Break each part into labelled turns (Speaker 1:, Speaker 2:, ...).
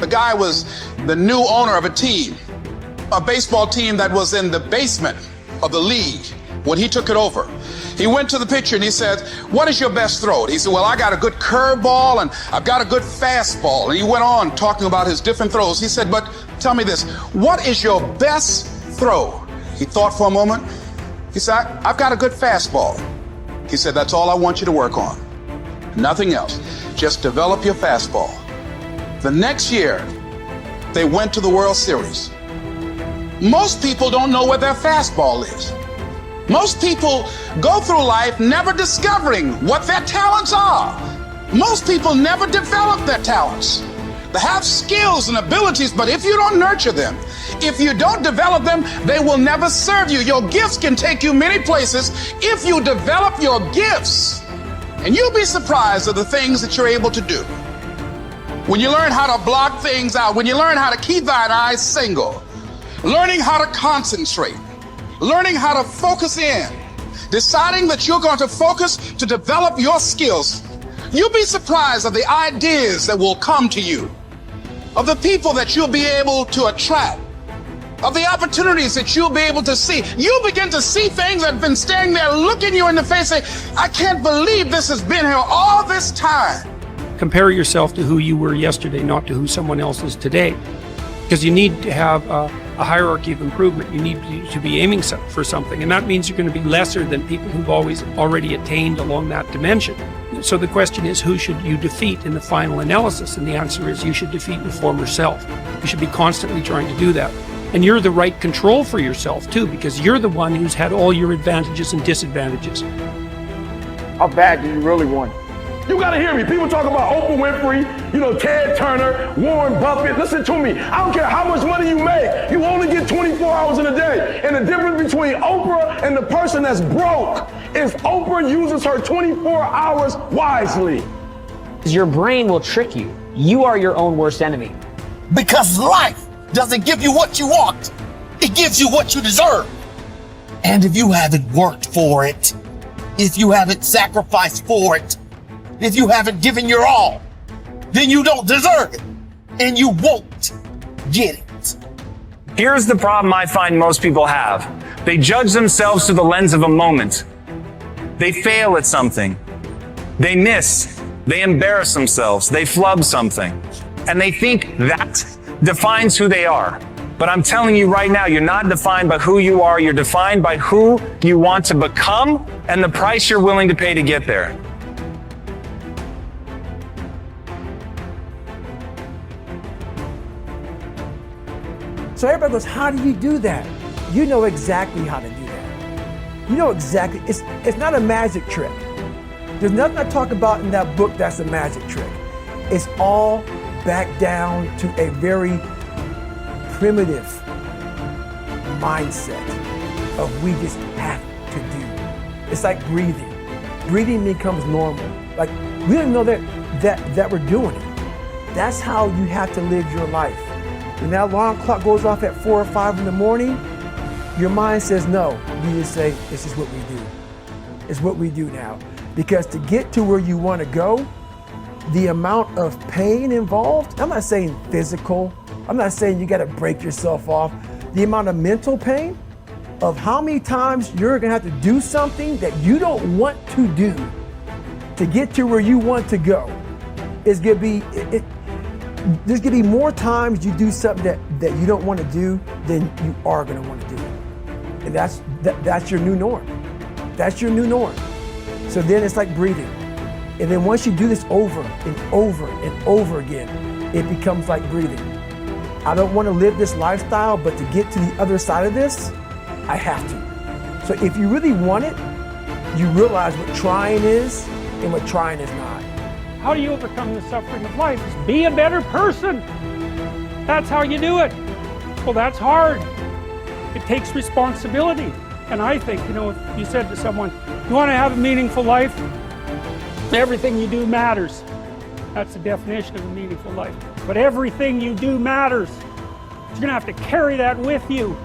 Speaker 1: The guy was the new owner of a baseball team that was in the basement of the league when he took it over. He went to the pitcher and he said, "What is your best throw?" He said, "Well, I got a good curveball and I've got a good fastball." And he went on talking about his different throws. He said, "But tell me this, what is your best throw?" He thought for a moment. He said, "I've got a good fastball." He said, "That's all I want you to work on. Nothing else. Just develop your fastball." The next year, they went to the World Series. Most people don't know where their fastball is. Most people go through life never discovering what their talents are. Most people never develop their talents. They have skills and abilities, but if you don't nurture them, if you don't develop them, they will never serve you. Your gifts can take you many places if you develop your gifts. And you'll be surprised at the things that you're able to do. When you learn how to block things out, when you learn how to keep thine eyes single, learning how to concentrate, learning how to focus in, deciding that you're going to focus to develop your skills, you'll be surprised at the ideas that will come to you, of the people that you'll be able to attract, of the opportunities that you'll be able to see. You'll begin to see things that have been standing there looking you in the face saying, "I can't believe this has been here all this time."
Speaker 2: Compare yourself to who you were yesterday, not to who someone else is today. Because you need to have a hierarchy of improvement. You need to be aiming for something. And that means you're going to be lesser than people who've already attained along that dimension. So the question is, who should you defeat in the final analysis? And the answer is, you should defeat your former self. You should be constantly trying to do that. And you're the right control for yourself too, because you're the one who's had all your advantages and disadvantages.
Speaker 3: How bad do you really want it? You gotta hear me. People talk about Oprah Winfrey, Ted Turner, Warren Buffett. Listen to me. I don't care how much money you make. You only get 24 hours in a day. And the difference between Oprah and the person that's broke is Oprah uses her 24 hours wisely.
Speaker 4: Your brain will trick you. You are your own worst enemy.
Speaker 5: Because life doesn't give you what you want. It gives you what you deserve. And if you haven't worked for it, if you haven't sacrificed for it, if you haven't given your all, then you don't deserve it, and you won't get it.
Speaker 6: Here's the problem I find most people have. They judge themselves through the lens of a moment. They fail at something. They miss. They embarrass themselves. They flub something. And they think that defines who they are. But I'm telling you right now, you're not defined by who you are. You're defined by who you want to become and the price you're willing to pay to get there.
Speaker 7: So everybody goes, how do you do that? You know exactly how to do that. You know exactly, it's not a magic trick. There's nothing I talk about in that book that's a magic trick. It's all back down to a very primitive mindset of we just have to do. It's like breathing. Breathing becomes normal. Like we don't know that we're doing it. That's how you have to live your life. When that alarm clock goes off at 4 or 5 in the morning, your mind says no. You just say, this is what we do. It's what we do now. Because to get to where you want to go, the amount of pain involved, I'm not saying physical, I'm not saying you got to break yourself off. The amount of mental pain of how many times you're going to have to do something that you don't want to do to get to where you want to go is going to be, there's going to be more times you do something that you don't want to do than you are going to want to do. And that's your new norm. That's your new norm. So then it's like breathing. And then once you do this over and over and over again, it becomes like breathing. I don't want to live this lifestyle, but to get to the other side of this, I have to. So if you really want it, you realize what trying is and what trying is not.
Speaker 2: How do you overcome the suffering of life? Is be a better person. That's how you do it. Well, that's hard. It takes responsibility. And I think, if you said to someone, you want to have a meaningful life? Everything you do matters. That's the definition of a meaningful life. But everything you do matters. You're going to have to carry that with you.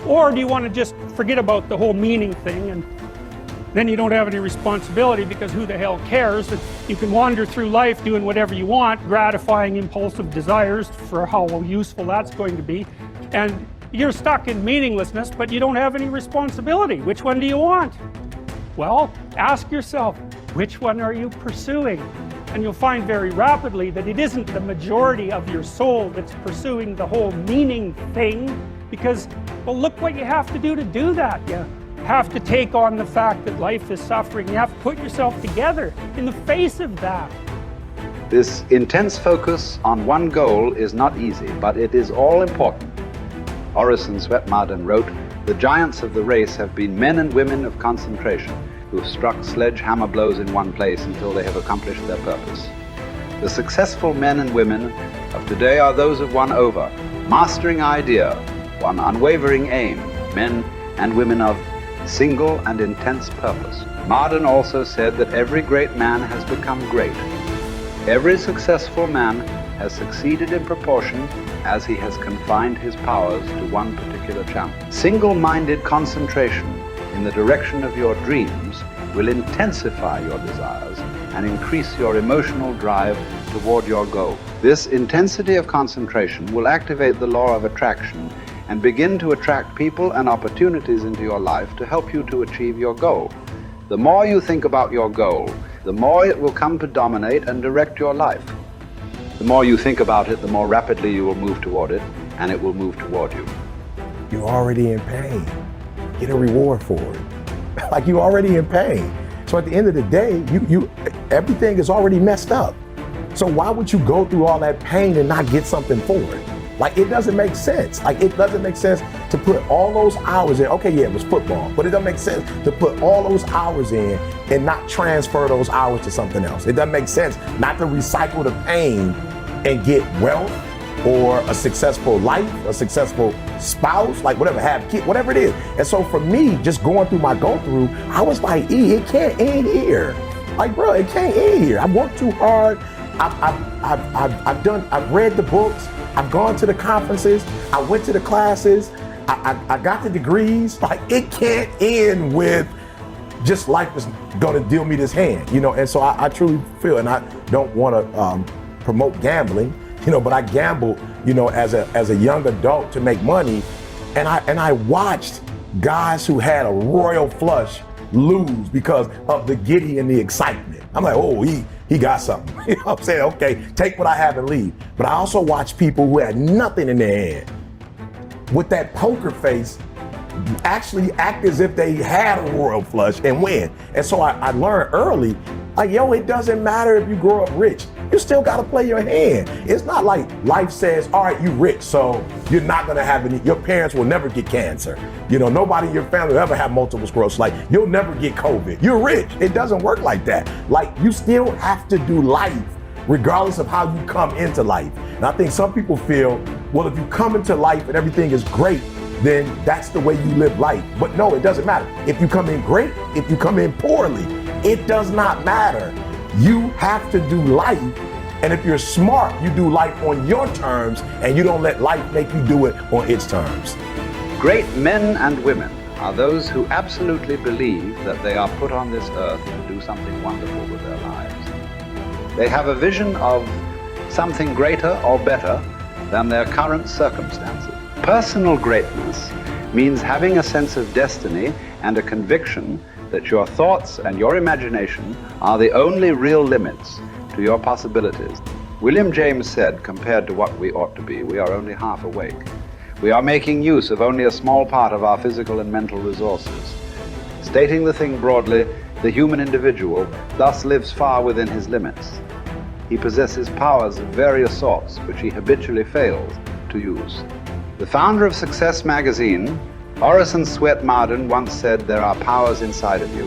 Speaker 2: Or do you want to just forget about the whole meaning thing and then you don't have any responsibility, because who the hell cares? You can wander through life doing whatever you want, gratifying impulsive desires for how useful that's going to be, and you're stuck in meaninglessness, but you don't have any responsibility. Which one do you want? Well, ask yourself, which one are you pursuing? And you'll find very rapidly that it isn't the majority of your soul that's pursuing the whole meaning thing, because, well, look what you have to do that. You have to take on the fact that life is suffering. You have to put yourself together in the face of that.
Speaker 8: This intense focus on one goal is not easy, but it is all important. Orison Swett Marden wrote, "The giants of the race have been men and women of concentration, who have struck sledgehammer blows in one place until they have accomplished their purpose. The successful men and women of today are those of one over, mastering idea, one unwavering aim, men and women of single and intense purpose." Marden also said that every great man has become great. Every successful man has succeeded in proportion as he has confined his powers to one particular channel. Single-minded concentration in the direction of your dreams will intensify your desires and increase your emotional drive toward your goal. This intensity of concentration will activate the law of attraction and begin to attract people and opportunities into your life to help you to achieve your goal. The more you think about your goal, the more it will come to dominate and direct your life. The more you think about it, the more rapidly you will move toward it, and it will move toward you.
Speaker 3: You're already in pain. Get a reward for it. Like, you're already in pain. So at the end of the day, everything is already messed up. So why would you go through all that pain and not get something for it? Like, it doesn't make sense. Like, it doesn't make sense to put all those hours in. Okay, yeah, it was football, but it doesn't make sense to put all those hours in and not transfer those hours to something else. It doesn't make sense not to recycle the pain and get wealth or a successful life, a successful spouse, like whatever, have kids, whatever it is. And so for me, just going through my go-through, I was like, it can't end here. Like, bro, it can't end here. I've worked too hard. I've read the books. I've gone to the conferences. I went to the classes. I got the degrees. Like, it can't end with just life is gonna deal me this hand, you know? And so I truly feel, and I don't wanna promote gambling, you know, but I gambled, you know, as a young adult to make money. And I watched guys who had a royal flush lose because of the giddy and the excitement. I'm like, oh, he got something. You know what I'm saying? Okay, take what I have and leave. But I also watched people who had nothing in their hand with that poker face actually act as if they had a royal flush and win. And so I learned early, like, yo, it doesn't matter if you grow up rich. You still gotta play your hand. It's not like life says, all right, you rich, so you're not gonna have any, your parents will never get cancer. You know, nobody in your family will ever have multiple sclerosis. Like, you'll never get COVID. You're rich. It doesn't work like that. Like, you still have to do life regardless of how you come into life. And I think some people feel, well, if you come into life and everything is great, then that's the way you live life. But no, it doesn't matter. If you come in great, if you come in poorly, it does not matter. You have to do life. And if you're smart, you do life on your terms and you don't let life make you do it on its terms.
Speaker 8: Great men and women are those who absolutely believe that they are put on this earth to do something wonderful with their lives. They have a vision of something greater or better than their current circumstances. Personal greatness means having a sense of destiny and a conviction that your thoughts and your imagination are the only real limits to your possibilities. William James said, compared to what we ought to be, we are only half awake. We are making use of only a small part of our physical and mental resources. Stating the thing broadly, the human individual thus lives far within his limits. He possesses powers of various sorts which he habitually fails to use. The founder of Success magazine, Orison Swett Marden, once said, there are powers inside of you,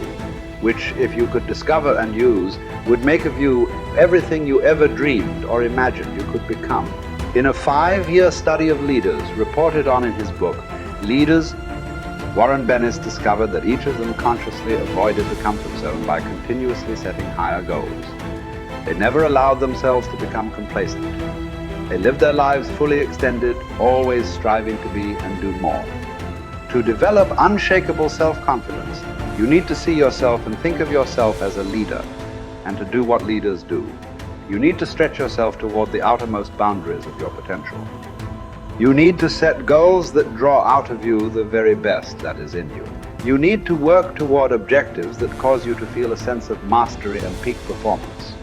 Speaker 8: which, if you could discover and use, would make of you everything you ever dreamed or imagined you could become. In a 5-year study of leaders reported on in his book, Leaders, Warren Bennis discovered that each of them consciously avoided the comfort zone by continuously setting higher goals. They never allowed themselves to become complacent. They lived their lives fully extended, always striving to be and do more. To develop unshakable self-confidence, You need to see yourself and think of yourself as a leader, and to do what leaders do. You need to stretch yourself toward the outermost boundaries of your potential. You need to set goals that draw out of you the very best that is in you. You need to work toward objectives that cause you to feel a sense of mastery and peak performance.